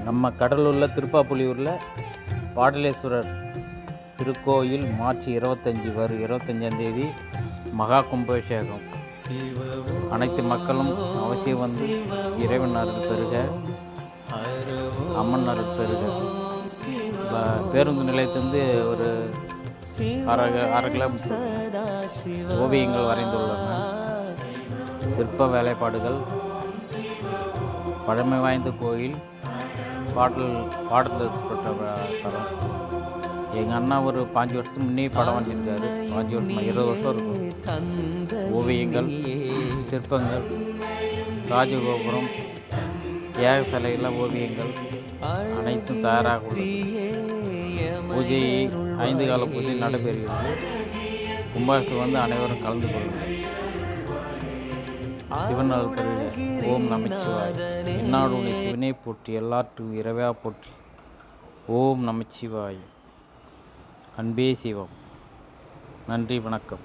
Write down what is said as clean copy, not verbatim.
நம்ம கடலூரில் திருப்பாப்புலியூரில் பாடலேஸ்வரர் திருக்கோயில் மார்ச் 25 மகா கும்பாபிஷேகம். அனைத்து மக்களும் அவசியம் வந்து இறைவன் அருள் பெறுக, அம்மன் அருள் பெறுக. பேருந்து நிலையத்திலிருந்து ஒரு அரை கிலோமீட்டர் ஓவியங்கள் வரைந்துள்ளன. சிற்ப வேலைப்பாடுகள், பழமை வாய்ந்த கோயில், பாடல் தரம். எங்கள் அண்ணா ஒரு 5 வருஷத்துக்கு முன்னே படம் வரைஞ்சிருக்காரு. 5 வருஷம் 20 வருஷம் இருக்கும். ஓவியங்கள், சிற்பங்கள், ராஜகோபுரம், ஏக சிலையில் ஓவியங்கள் அனைத்தும் தயாராக உள்ளது. பூஜை 5 கால பூஜை நடைபெறுகிறது. கும்பாபிஷேகம் வந்து அனைவரும் கலந்து கொள்ளுங்கள். சிவன் அருள் பெறுக. ஓம் நமச்சிவாய். என்னாடு உன்னை சிவனை போற்றி, எல்லாற்றும் இரவா போற்றி. ஓம் நமச்சிவாய். அன்பே சிவம். நன்றி, வணக்கம்.